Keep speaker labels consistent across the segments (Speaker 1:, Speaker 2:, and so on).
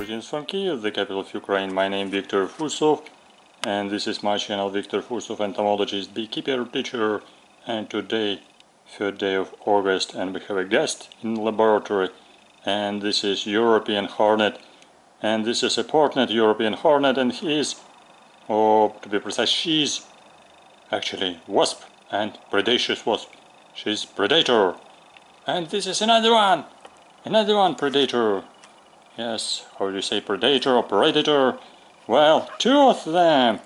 Speaker 1: Greetings from Kiev, the capital of Ukraine. My name is Viktor Fursov, and this is my channel Viktor Fursov, Entomologist, Beekeeper, teacher. And today, 3rd day of August, and we have a guest in the laboratory. And this is European Hornet, and this is a portnet European Hornet, and he is, or to be precise, she's actually wasp, and predaceous wasp. She's predator. And this is another one predator. Yes, how do you say predator or predator? Well, two of them.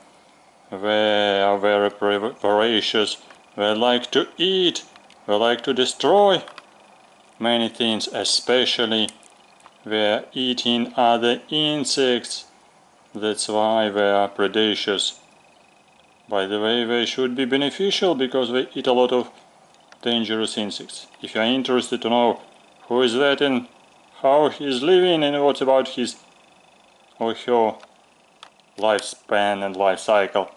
Speaker 1: They are very voracious. They like to eat. They like to destroy many things, especially they are eating other insects. That's why they are predaceous. By the way, they should be beneficial because they eat a lot of dangerous insects. If you are interested to know who is that and how he's living and what about his or her lifespan and life cycle,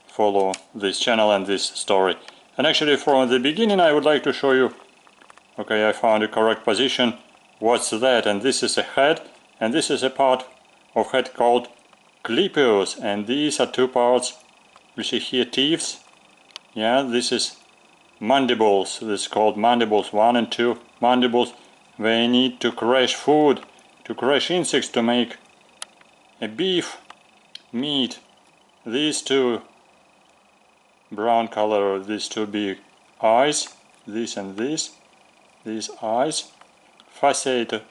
Speaker 1: follow this channel and this story. And actually from the beginning I would like to show you, okay, I found a correct position. What's that? And this is a head, and this is a part of head called clypeus, and these are two parts. You see here teeth. Yeah, this is mandibles. This is called mandibles 1 and 2 mandibles. They need to crush food, to crush insects to make a beef meat. These two brown color, these two big eyes, this and this, these eyes, facet,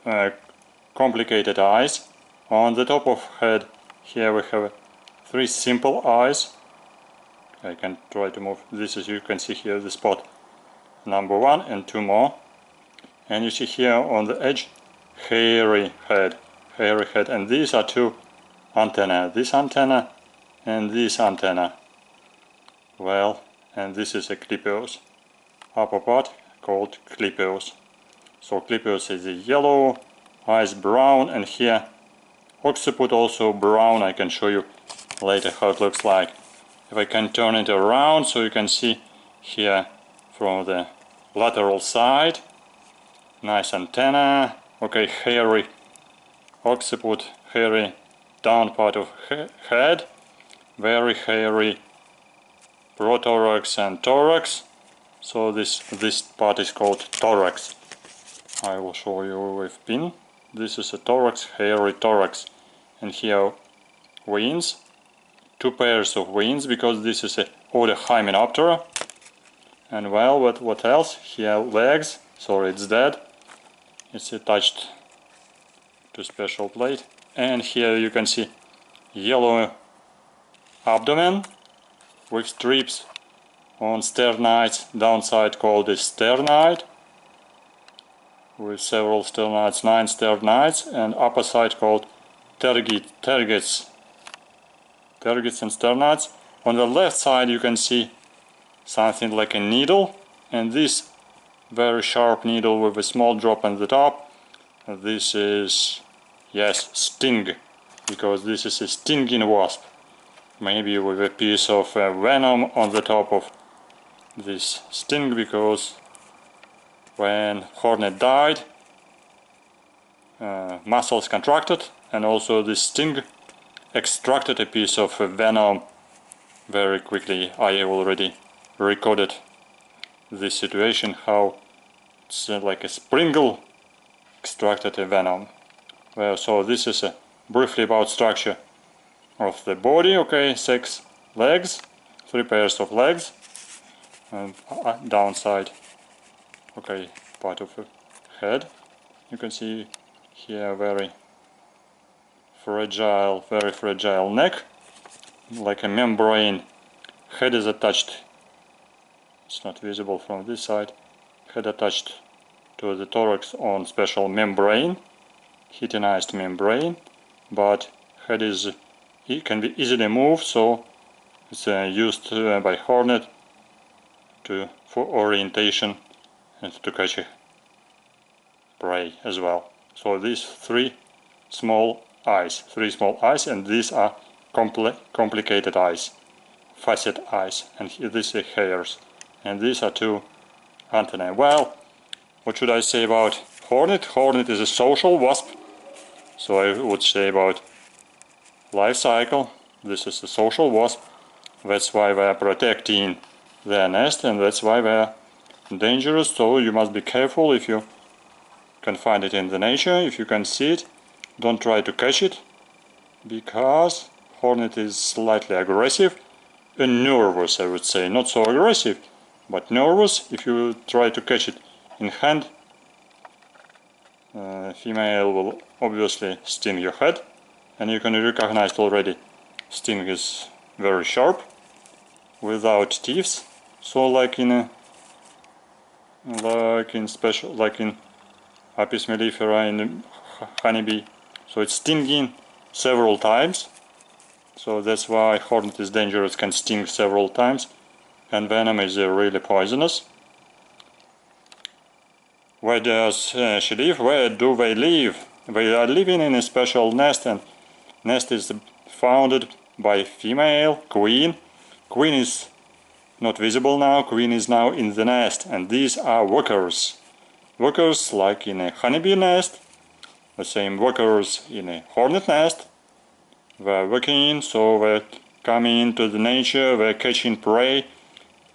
Speaker 1: complicated eyes. On the top of head here we have 3 simple eyes. I can try to move this, as you can see here the spot number 1 and 2 more. And you see here on the edge hairy head, and these are 2 antennae, this antenna and this antenna. Well, and this is a clypeus, upper part called clypeus. So clypeus is yellow, eyes brown, and here occiput also brown. I can show you later how it looks like. If I can turn it around so you can see here from the lateral side. Nice antenna. Okay, hairy occiput, hairy down part of head, very hairy prothorax and thorax. So this part is called thorax. I will show you with pin. This is a thorax, hairy thorax, and here wings, 2 pairs of wings, because this is a order Hymenoptera. And well, what else? Here legs. Sorry, it's dead. It's attached to special plate. And here you can see yellow abdomen with strips on sternites, downside called the sternite, with several sternites, 9 sternites, and upper side called tergits and sternites. On the left side you can see something like a needle, and this very sharp needle with a small drop on the top. This is, yes, sting, because this is a stinging wasp, maybe with a piece of venom on the top of this sting, because when hornet died, muscles contracted, and also the sting extracted a piece of venom very quickly. I have already recorded this situation, how it's like a sprinkle extracted a venom. Well, so this is a briefly about structure of the body. Okay, 6 legs, 3 pairs of legs, and downside, okay, part of the head. You can see here very fragile neck, like a membrane. Head is attached, it's not visible from this side, head attached to the thorax on special membrane, chitinized membrane, but head can be easily moved, so it's used by hornet for orientation and to catch a prey as well. So these 3 small eyes, and these are complicated eyes, facet eyes, and these are hairs, and these are 2 antennae. Well, what should I say about hornet? Hornet is a social wasp, So I would say about life cycle. This is a social wasp. That's why they are protecting their nest, and that's why they are dangerous. So you must be careful if you can find it in the nature. If you can see it, don't try to catch it, because hornet is slightly aggressive and nervous, I would say. Not so aggressive, but nervous. If you try to catch it in hand, female will obviously sting your head, and you can recognize already sting is very sharp, without teeth. So like in Apis mellifera, in honeybee, so it's stinging several times. So that's why hornet is dangerous, can sting several times, and venom is really poisonous. Where does she live? Where do they live? They are living in a special nest, and nest is founded by female queen. Queen is not visible now. Queen is now in the nest, and these are workers. Workers like in a honeybee nest, the same workers in a hornet nest. They're working, so they're coming to the nature, they're catching prey,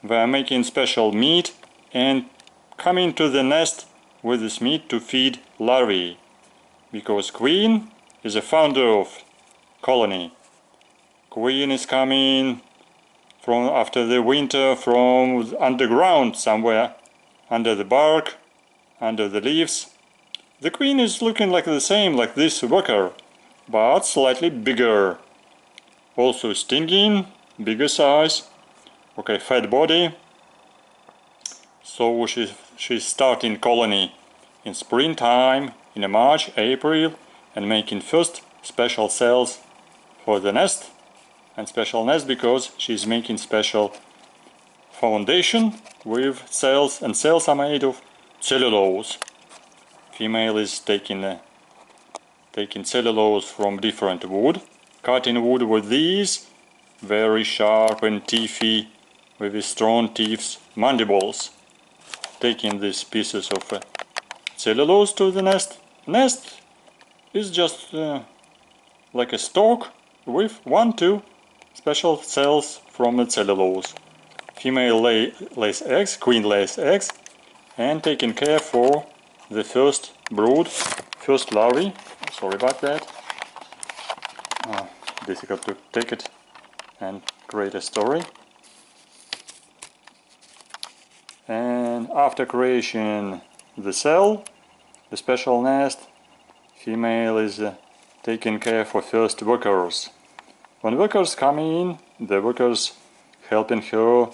Speaker 1: they're making special meat and coming to the nest with this meat to feed larvae. Because queen is a founder of colony. Queen is coming from after the winter from underground somewhere, under the bark, under the leaves. The queen is looking like the same, like this worker, but slightly bigger. Also stinging, bigger size, okay, fat body. So she's starting colony in springtime, in March, April, and making first special cells for the nest. And special nest because she's making special foundation with cells, and cells are made of cellulose. Female is taking cellulose from different wood, cutting wood with these very sharp and teethy, with these strong teeth mandibles, taking these pieces of cellulose to the nest. Nest is just like a stalk with 1-2 special cells from the cellulose. Female lays eggs, queen lays eggs, and taking care for the first brood, first larvae. Sorry about that. Difficult to take it and create a story. And after creation the cell, the special nest, female is taking care for first workers. When workers come in, the workers helping her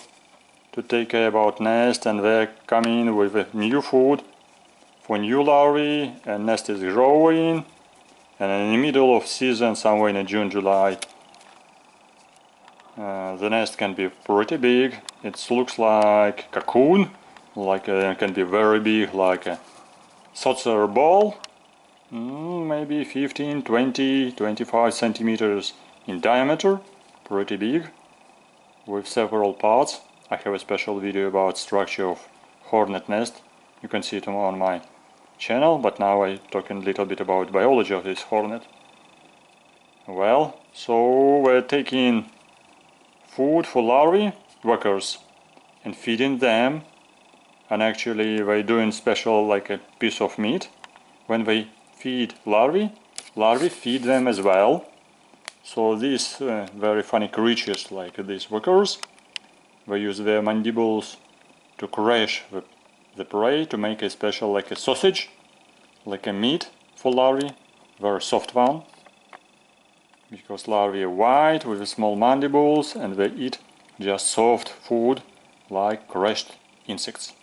Speaker 1: to take care about nest, and they come in with new food for new larvae, and nest is growing, and in the middle of season, somewhere in June, July, the nest can be pretty big. It looks like a cocoon, like it can be very big, like a saucer ball, maybe 15, 20, 25 centimeters in diameter, pretty big, with several parts. I have a special video about structure of hornet nest. You can see it on my channel, but now I'm talking a little bit about biology of this hornet. Well, so we're taking food for larvae, workers, and feeding them, and actually we're doing special like a piece of meat. When they feed larvae, larvae feed them as well. So these very funny creatures like these workers, they use their mandibles to crush the prey, to make a special like a sausage, like a meat for larvae, very soft one. Because larvae are white with small mandibles, and they eat just soft food like crushed insects.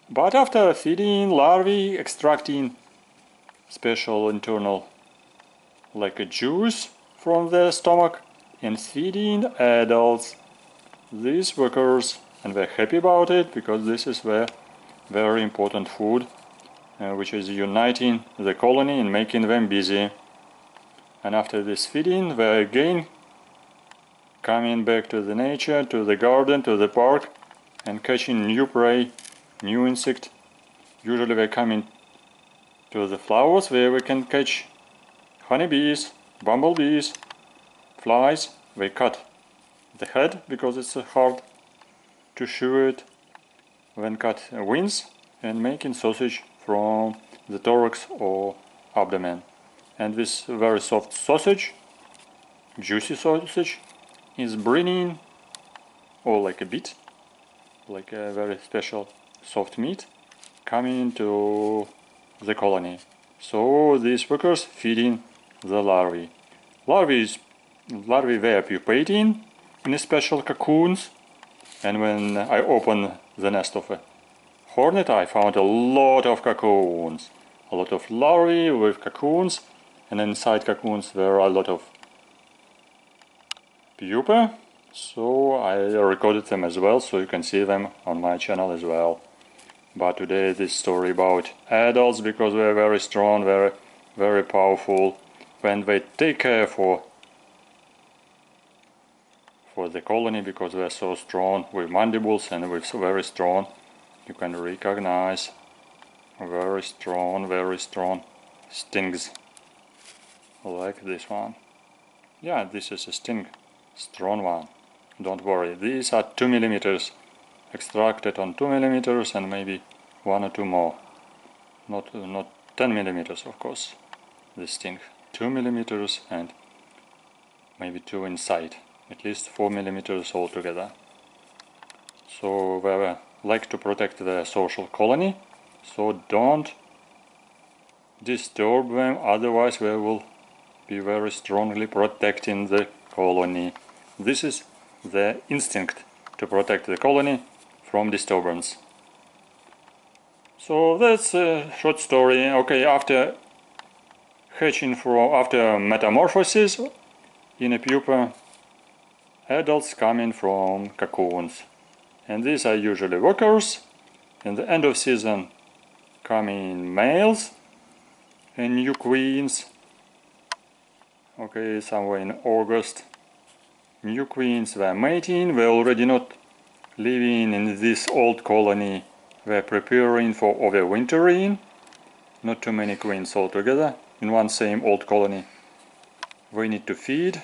Speaker 1: But after feeding larvae, extracting special internal like a juice from their stomach, and feeding adults, these workers, and they're happy about it because this is their very important food, which is uniting the colony and making them busy. And after this feeding, they're again coming back to the nature, to the garden, to the park, and catching new prey, new insect. Usually they're coming to the flowers where we can catch honeybees, bumblebees, flies, they cut the head because it's hard to chew it, then cut wings and making sausage from the thorax or abdomen. And this very soft sausage, juicy sausage, is bringing, or like a bit, like a very special soft meat, coming to the colony. So these workers feeding the larvae. Larvae they are pupating in special cocoons, and when I opened the nest of a hornet I found a lot of cocoons, a lot of larvae with cocoons, and inside cocoons there are a lot of pupa. So I recorded them as well, so you can see them on my channel as well. But today this story about adults, because they are very strong, very powerful. When they take care for the colony, because they are so strong with mandibles and with very strong, you can recognize very strong stings, like this one. Yeah, this is a sting, strong one. Don't worry, these are 2 millimeters, extracted on 2 millimeters and maybe 1 or 2 more. Not 10 millimeters, of course. This sting 2 millimeters and maybe 2 inside, at least 4 millimeters altogether. So they like to protect the social colony, so don't disturb them, otherwise they will be very strongly protecting the colony. This is the instinct to protect the colony from disturbance. So that's a short story. Okay, after hatching after metamorphosis in a pupa, adults coming from cocoons. And these are usually workers. In the end of season coming males and new queens. Okay, somewhere in August. New queens were mating, they're already not living in this old colony, they're preparing for overwintering. Not too many queens altogether in one same old colony. They need to feed,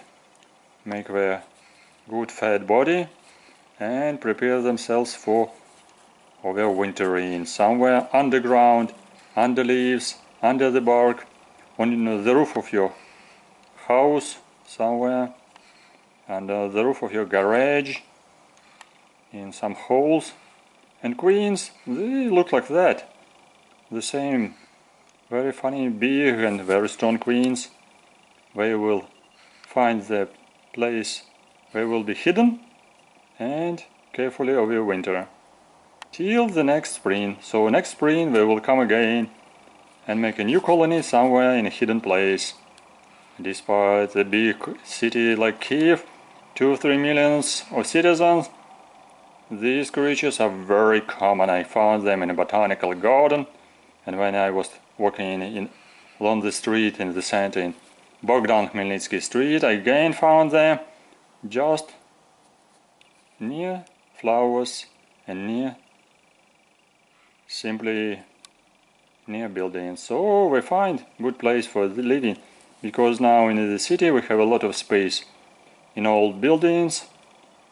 Speaker 1: make their good fat body and prepare themselves for overwintering somewhere underground, under leaves, under the bark, on the roof of your house somewhere, under the roof of your garage, in some holes. And queens, they look like that. The same very funny, big and very strong queens. They will find the place, they will be hidden and carefully overwinter till the next spring. So next spring they will come again and make a new colony somewhere in a hidden place. Despite the big city like Kiev, 2-3 millions of citizens, these creatures are very common. I found them in a botanical garden, and when I was walking along the street in the center in Bogdan Khmelnytsky Street, I again found them just near flowers and simply near buildings. So we find good place for the living, because now in the city we have a lot of space in old buildings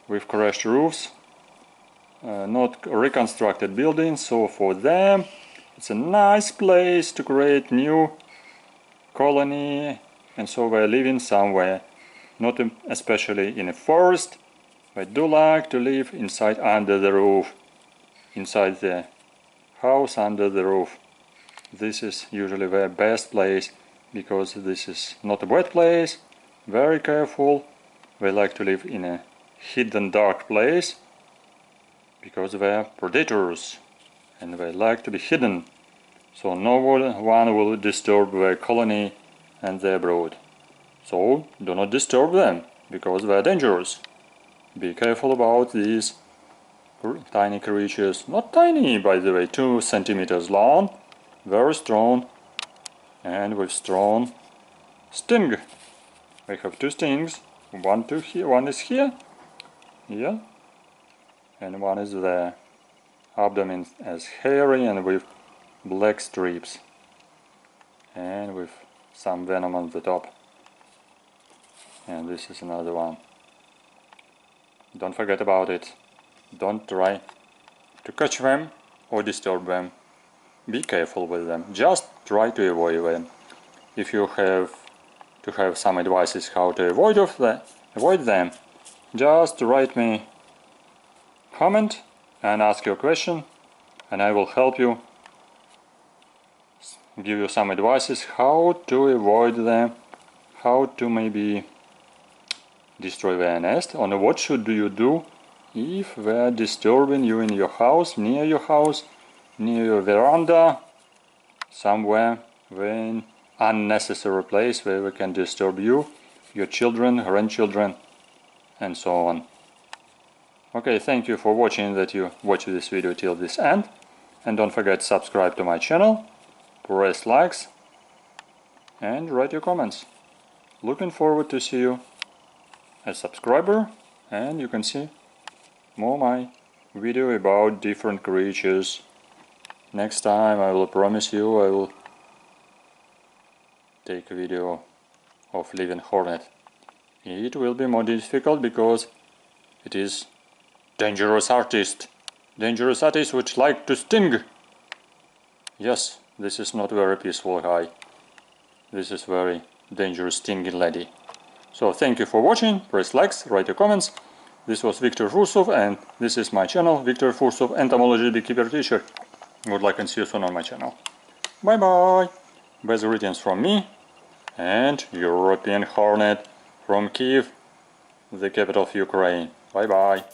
Speaker 1: with crashed roofs, not reconstructed buildings. So for them it's a nice place to create new colony, and so they're living somewhere, not especially in a forest. They do like to live inside under the roof, inside the house under the roof. This is usually their best place, because this is not a wet place, very careful. They like to live in a hidden dark place, because they are predators and they like to be hidden, so no one will disturb their colony and their brood. So do not disturb them, because they are dangerous. Be careful about these tiny creatures. Not tiny, by the way, 2 centimeters long, very strong, and with strong sting. They have 2 stings, one is here, and one is there. Abdomen as hairy and with black strips, and with some venom on the top. And this is another one. Don't forget about it. Don't try to catch them or disturb them. Be careful with them. Just try to avoid them. If you have to have some advices how to avoid them, just write me comment and ask your question, and I will help you, give you some advices how to avoid them, how to maybe destroy their nest, and what should you do if they're disturbing you in your house, near your veranda, somewhere in unnecessary place where we can disturb you, your children, grandchildren, and so on. Okay, thank you for watching, that you watch this video till this end, and don't forget to subscribe to my channel, press likes and write your comments. Looking forward to see you as a subscriber, and you can see more my video about different creatures. Next time I will promise you I will take a video of living hornet. It will be more difficult because it is dangerous artist which like to sting. Yes, this is not very peaceful guy. This is very dangerous stinging lady. So thank you for watching, press likes, write your comments. This was Viktor Fursov, and this is my channel, Viktor Fursov, Entomologist, Beekeeper teacher. Good luck and see you soon on my channel. Bye bye! Best greetings from me and European Hornet from Kiev, the capital of Ukraine. Bye bye!